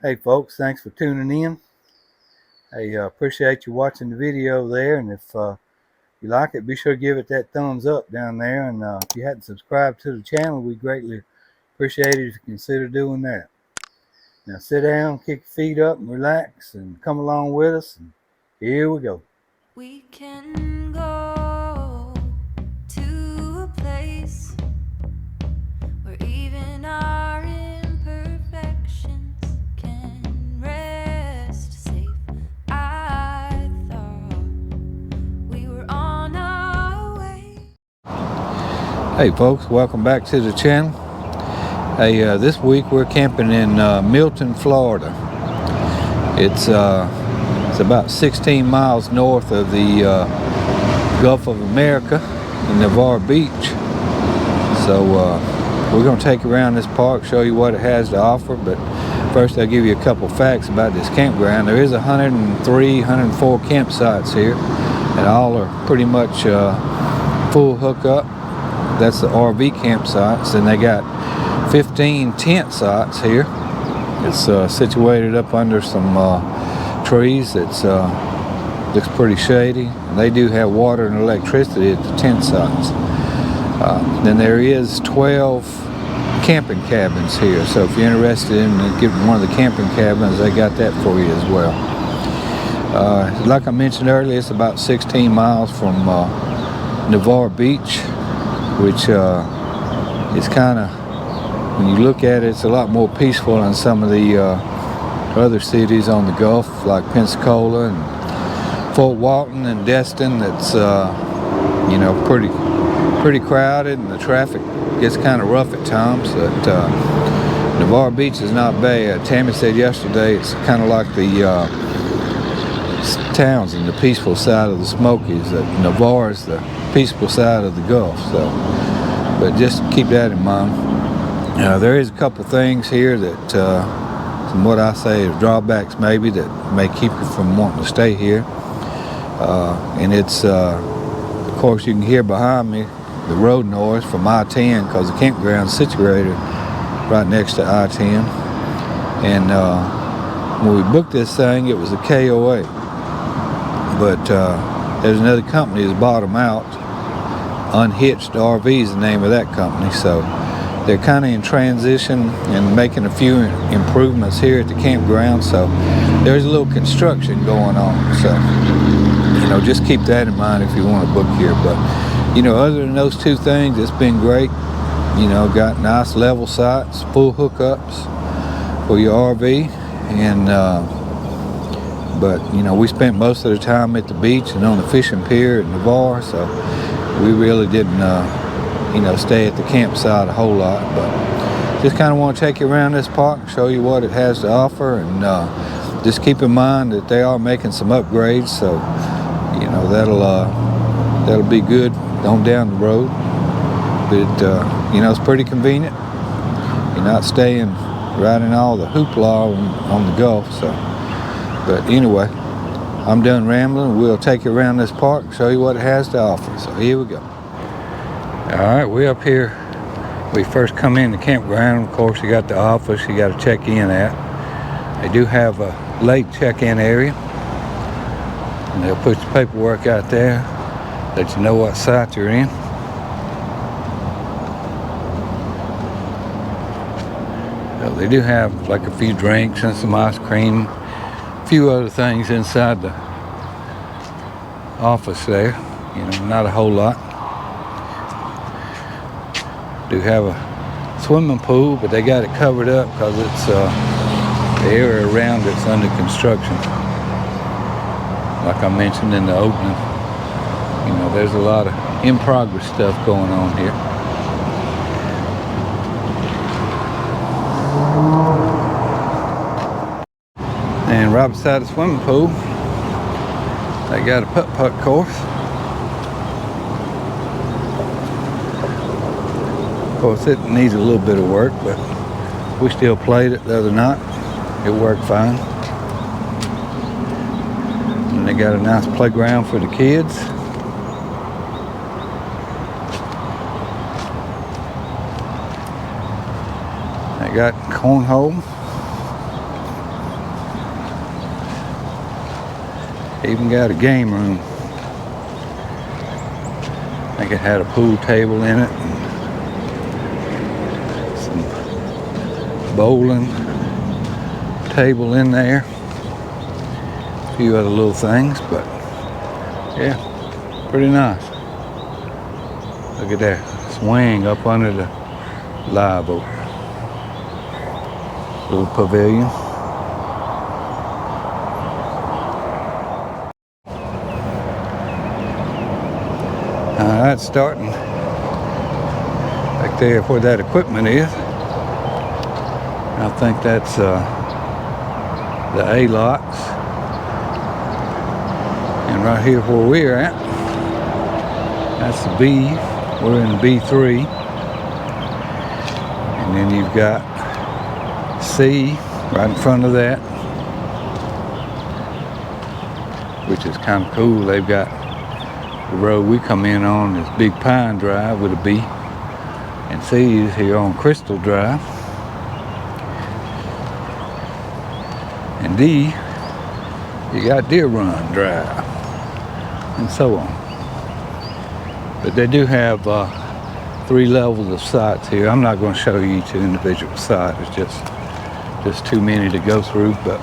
Hey folks, thanks for tuning in. Hey, appreciate you watching the video there, and if you like it, be sure to give it that thumbs up down there, and if you hadn't subscribed to the channel, we greatly appreciate it if you consider doing that. Now sit down, kick your feet up, and relax, and come along with us, and here we go. We can go to a place where even our imperfections can rest safe. I thought we were on our way. Hey folks, welcome back to the channel. Hey, this week we're camping in Milton, Florida. It's about 16 miles north of the Gulf of America in Navarre Beach. So we're going to take you around this park, show you what it has to offer, but first I'll give you a couple facts about this campground. There is 103, 104 campsites here, and all are pretty much full hookup. That's the RV campsites, and they got 15 tent sites here. It's situated up under some trees. It's looks pretty shady, and they do have water and electricity at the tent sites. Then there is 12 camping cabins here, so if you're interested in getting one of the camping cabins, they got that for you as well. Like I mentioned earlier, it's about 16 miles from Navarre Beach, which is kind of, when you look at it, it's a lot more peaceful than some of the other cities on the Gulf, like Pensacola and Fort Walton and Destin. That's pretty crowded, and the traffic gets kind of rough at times. But Navarre Beach is not bad. Tammy said yesterday it's kind of like the towns in the peaceful side of the Smokies. That Navarre is the peaceful side of the Gulf. So, but just keep that in mind. There is a couple things here that, from what I say, is drawbacks maybe that may keep you from wanting to stay here. And it's, of course, you can hear behind me the road noise from I-10 because the campground is situated right next to I-10. And when we booked this thing, it was a KOA. But there's another company that's bought them out. Unhitched RV is the name of that company. So they're kind of in transition and making a few improvements here at the campground. So there's a little construction going on. So, just keep that in mind if you want to book here. But, other than those two things, it's been great. Got nice level sites, full hookups for your RV. And, but, we spent most of the time at the beach and on the fishing pier at Navarre. So we really didn't, stay at the campsite a whole lot. But just kind of want to take you around this park and show you what it has to offer. And just keep in mind that they are making some upgrades. So, that'll be good on down the road. But it's pretty convenient. You're not staying right in all the hoopla on the Gulf. So, but anyway, I'm done rambling. We'll take you around this park and show you what it has to offer. So here we go. All right, we're up here. We first come in the campground. Of course, you got the office you got to check in at. They do have a late check-in area. And they'll put your paperwork out there, let you know what site you're in. So they do have like a few drinks and some ice cream, a few other things inside the office there. Not a whole lot. Do have a swimming pool, but they got it covered up because it's the area around it's under construction. Like I mentioned in the opening, there's a lot of in-progress stuff going on here. And right beside the swimming pool, they got a putt-putt course. Of course, it needs a little bit of work, but we still played it the other night. It worked fine. And they got a nice playground for the kids. They got cornhole. Even got a game room. I think it had a pool table in it. And some bowling table in there. A few other little things, but yeah, pretty nice. Look at that swing up under the live oak. Little pavilion. That's starting back there where that equipment is. I think that's the A-locks. And right here where we're at, that's the B. We're in B3. And then you've got C right in front of that, which is kind of cool. They've got the road we come in on is Big Pine Drive with a B, and C is here on Crystal Drive. And D, you got Deer Run Drive, and so on. But they do have 3 levels of sites here. I'm not going to show you each individual site. It's just too many to go through, but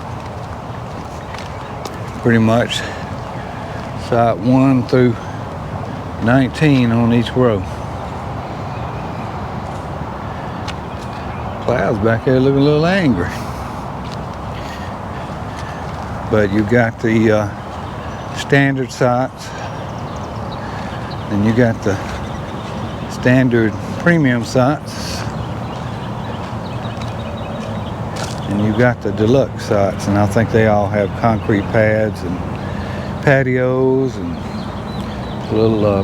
pretty much site 1 through 19 on each row. Clouds back there looking a little angry. But you got the standard sites, and you got the standard premium sites, and you got the deluxe sites, and I think they all have concrete pads and patios and little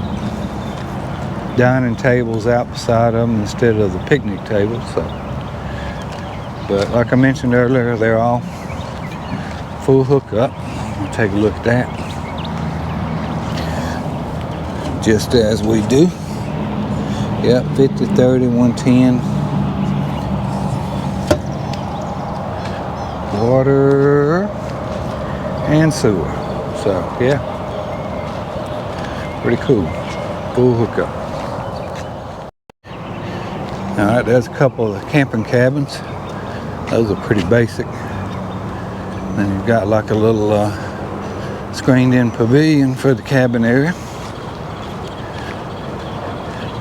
dining tables out beside them instead of the picnic tables. So, but like I mentioned earlier, they're all full hookup. We'll take a look at that, just as we do. Yep, 50, 30, 110. Water and sewer. So yeah, pretty cool. Full hookup. Alright, there's a couple of camping cabins. Those are pretty basic. Then you've got like a little screened in pavilion for the cabin area.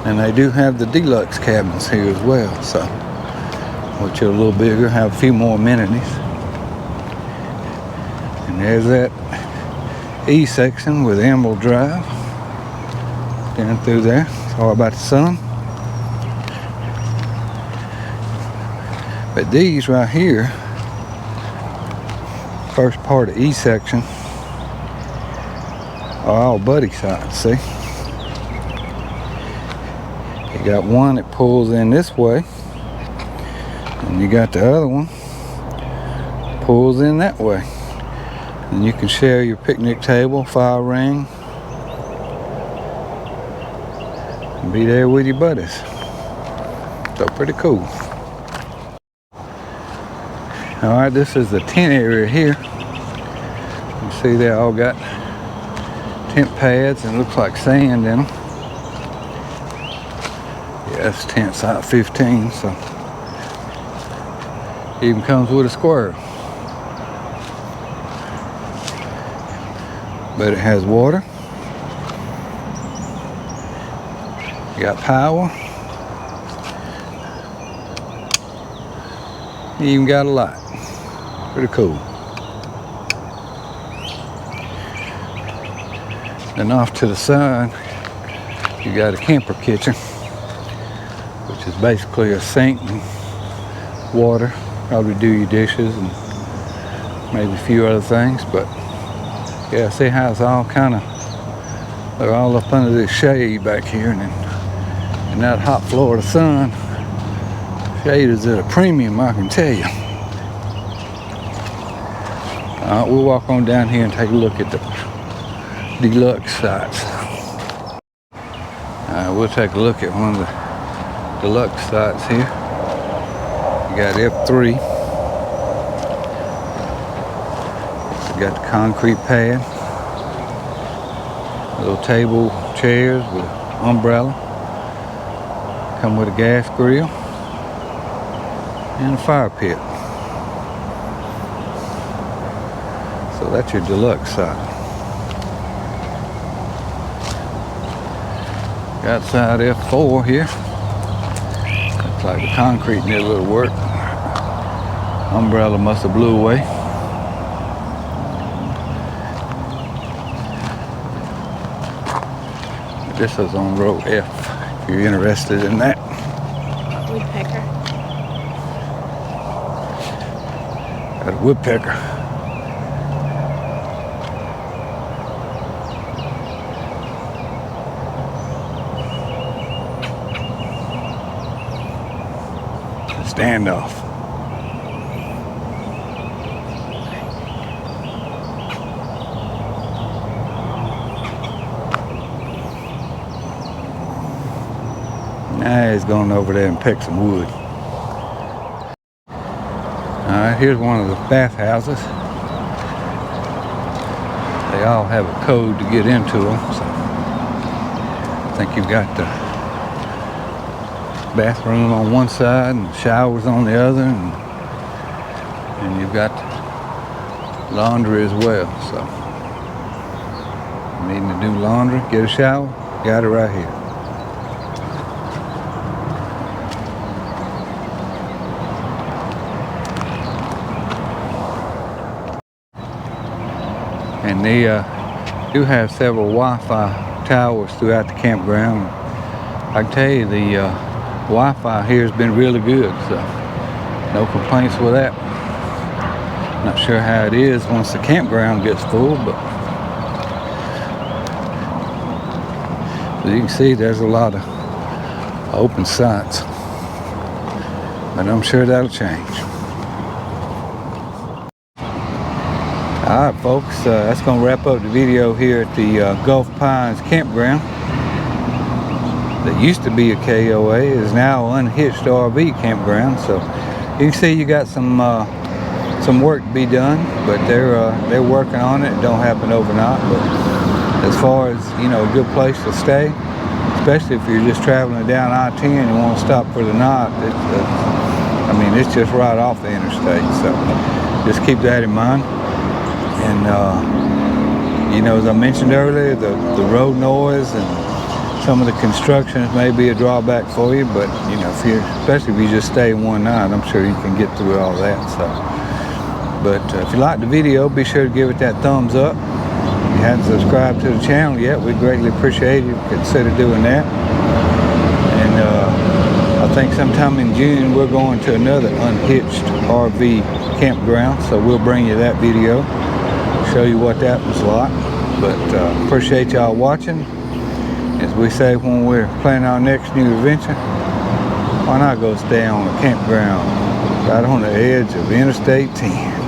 And they do have the deluxe cabins here as well, so which are a little bigger, have a few more amenities. And there's that E section with Emerald Drive down through there. Sorry about the sun. But these right here, first part of E section, are all buddy sites, see? You got one that pulls in this way, and you got the other one pulls in that way. And you can share your picnic table, fire ring, and be there with your buddies. So pretty cool. Alright, this is the tent area here. You see they all got tent pads and looks like sand in them. Yeah, this tent size 15, so even comes with a squirrel. But it has water. You got power. You even got a light. Pretty cool. Then off to the side, you got a camper kitchen, which is basically a sink and water. Probably do your dishes and maybe a few other things, but yeah, see how it's all kind of, they're all up under this shade back here, and in that hot Florida sun, shade is at a premium, I can tell you. We'll walk on down here and take a look at the deluxe sites. We'll take a look at one of the deluxe sites here. You got F3. You got the concrete pad. Little table, chairs with umbrella. Come with a gas grill and a fire pit. So that's your deluxe side. Got side F4 here. Looks like the concrete needs a little work. Umbrella must have blew away. This is on row F, if you're interested in that. Woodpecker. Got a woodpecker. Standoff. Now he's going over there and pick some wood. Alright, here's one of the bathhouses. They all have a code to get into them. So I think you've got the bathroom on one side and showers on the other, and you've got laundry as well. So needing to do laundry, get a shower, got it right here. And they do have several Wi-Fi towers throughout the campground. I can tell you the Wi-Fi here has been really good, so no complaints with that. Not sure how it is once the campground gets full, but as you can see, there's a lot of open sites, but I'm sure that'll change. Alright folks, that's going to wrap up the video here at the Gulf Pines Campground. That used to be a KOA, is now unhitched RV campground. So you can see you got some work to be done, but they're working on it. It don't happen overnight, but as far as, you know, a good place to stay, especially if you're just traveling down I-10 and you want to stop for the night, I mean, it's just right off the interstate. So just keep that in mind. And you know, as I mentioned earlier, the road noise and some of the constructions may be a drawback for you, but you know, especially if you just stay one night, I'm sure you can get through all that. So, but if you liked the video, be sure to give it that thumbs up. If you hadn't subscribed to the channel yet, we'd greatly appreciate it if you consider doing that. And I think sometime in June we're going to another unhitched RV campground, so we'll bring you that video, show you what that was like. But appreciate y'all watching. As we say when we're planning our next new adventure, why not go stay on a campground right on the edge of Interstate 10?